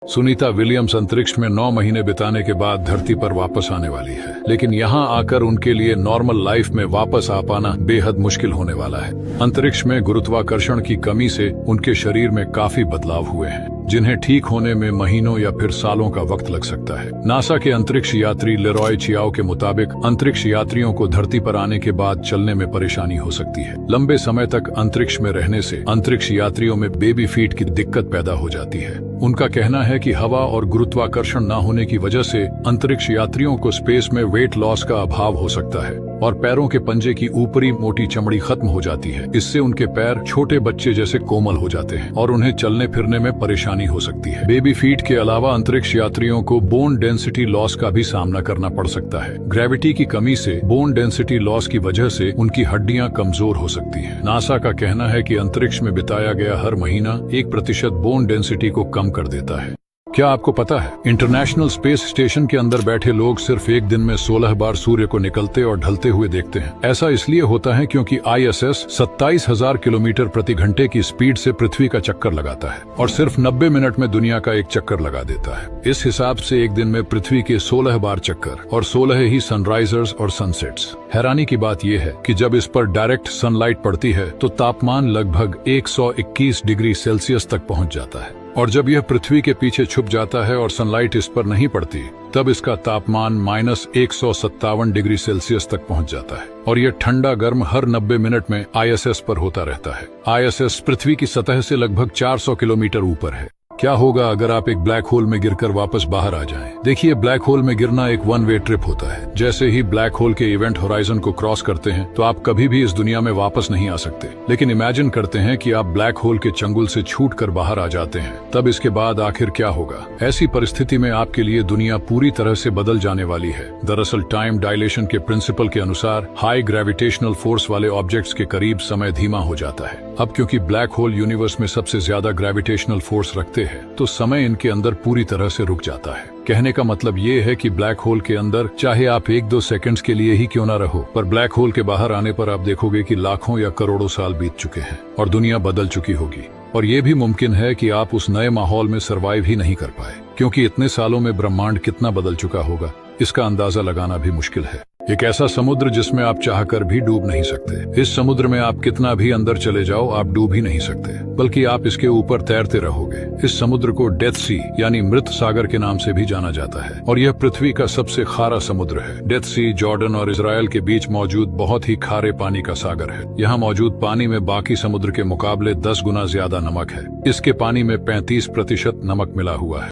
Sunita Williams अंतरिक्ष में 9 महीने बिताने के बाद धरती पर वापस आने वाली है, लेकिन यहाँ आकर उनके लिए नॉर्मल लाइफ में वापस आ पाना बेहद मुश्किल होने वाला है। अंतरिक्ष में गुरुत्वाकर्षण की कमी से उनके शरीर में काफी बदलाव हुए हैं, जिन्हें ठीक होने में महीनों या फिर सालों का वक्त लग सकता है। नासा के अंतरिक्ष यात्री लेरॉय चियाओ के मुताबिक अंतरिक्ष यात्रियों को धरती पर आने के बाद चलने में परेशानी हो सकती है। लंबे समय तक अंतरिक्ष में रहने से अंतरिक्ष यात्रियों में बेबी फीट की दिक्कत पैदा हो जाती है। उनका कहना है कि हवा और गुरुत्वाकर्षण न होने की वजह से अंतरिक्ष यात्रियों को स्पेस में वेट लॉस का अभाव हो सकता है और पैरों के पंजे की ऊपरी मोटी चमड़ी खत्म हो जाती है। इससे उनके पैर छोटे बच्चे जैसे कोमल हो जाते हैं और उन्हें चलने फिरने में परेशानी हो सकती है। बेबी फीट के अलावा अंतरिक्ष यात्रियों को बोन डेंसिटी लॉस का भी सामना करना पड़ सकता है। ग्रेविटी की कमी से बोन डेंसिटी लॉस की वजह से उनकी हड्डियां कमजोर हो सकती हैं। नासा का कहना है कि अंतरिक्ष में बिताया गया हर महीना 1% बोन डेंसिटी को कम कर देता है। क्या आपको पता है इंटरनेशनल स्पेस स्टेशन के अंदर बैठे लोग सिर्फ एक दिन में 16 बार सूर्य को निकलते और ढलते हुए देखते हैं। ऐसा इसलिए होता है क्योंकि ISS 27,000 किलोमीटर प्रति घंटे की स्पीड से पृथ्वी का चक्कर लगाता है और सिर्फ 90 मिनट में दुनिया का एक चक्कर लगा देता है। इस हिसाब से एक दिन में पृथ्वी के 16 बार चक्कर और 16 ही सनराइजर्स और सनसेट्स। हैरानी की बात यह है कि जब इस पर डायरेक्ट सनलाइट पड़ती है तो तापमान लगभग 121 डिग्री सेल्सियस तक पहुंच जाता है, और जब यह पृथ्वी के पीछे छुप जाता है और सनलाइट इस पर नहीं पड़ती, तब इसका तापमान -157 डिग्री सेल्सियस तक पहुंच जाता है और यह ठंडा गर्म हर 90 मिनट में ISS पर होता रहता है। ISS पृथ्वी की सतह से लगभग 400 किलोमीटर ऊपर है। क्या होगा अगर आप एक ब्लैक होल में गिरकर वापस बाहर आ जाएं? देखिए, ब्लैक होल में गिरना एक वन वे ट्रिप होता है। जैसे ही ब्लैक होल के इवेंट होराइजन को क्रॉस करते हैं तो आप कभी भी इस दुनिया में वापस नहीं आ सकते। लेकिन इमेजिन करते हैं कि आप ब्लैक होल के चंगुल से छूटकर बाहर आ जाते हैं, तब इसके बाद आखिर क्या होगा? ऐसी परिस्थिति में आपके लिए दुनिया पूरी तरह से बदल जाने वाली है। दरअसल टाइम डायलेशन के प्रिंसिपल के अनुसार हाई ग्रेविटेशनल फोर्स वाले ऑब्जेक्ट्स के करीब समय धीमा हो जाता है। अब क्योंकि ब्लैक होल यूनिवर्स में सबसे ज्यादा ग्रेविटेशनल फोर्स रखते हैं, तो समय इनके अंदर पूरी तरह से रुक जाता है। कहने का मतलब ये है कि ब्लैक होल के अंदर चाहे आप 1-2 सेकंड्स के लिए ही क्यों ना रहो, पर ब्लैक होल के बाहर आने पर आप देखोगे कि लाखों या करोड़ों साल बीत चुके हैं और दुनिया बदल चुकी होगी। और ये भी मुमकिन है कि आप उस नए माहौल में सरवाइव ही नहीं कर पाए, क्योंकि इतने सालों में ब्रह्मांड कितना बदल चुका होगा, इसका अंदाजा लगाना भी मुश्किल है। एक ऐसा समुद्र जिसमें आप चाहकर भी डूब नहीं सकते। इस समुद्र में आप कितना भी अंदर चले जाओ, आप डूब ही नहीं सकते, बल्कि आप इसके ऊपर तैरते रहोगे। इस समुद्र को डेथ सी यानी मृत सागर के नाम से भी जाना जाता है और यह पृथ्वी का सबसे खारा समुद्र है। डेथ सी जॉर्डन और इजराइल के बीच मौजूद बहुत ही खारे पानी का सागर है। यहाँ मौजूद पानी में बाकी समुद्र के मुकाबले 10 गुना ज्यादा नमक है। इसके पानी में 35% नमक मिला हुआ है।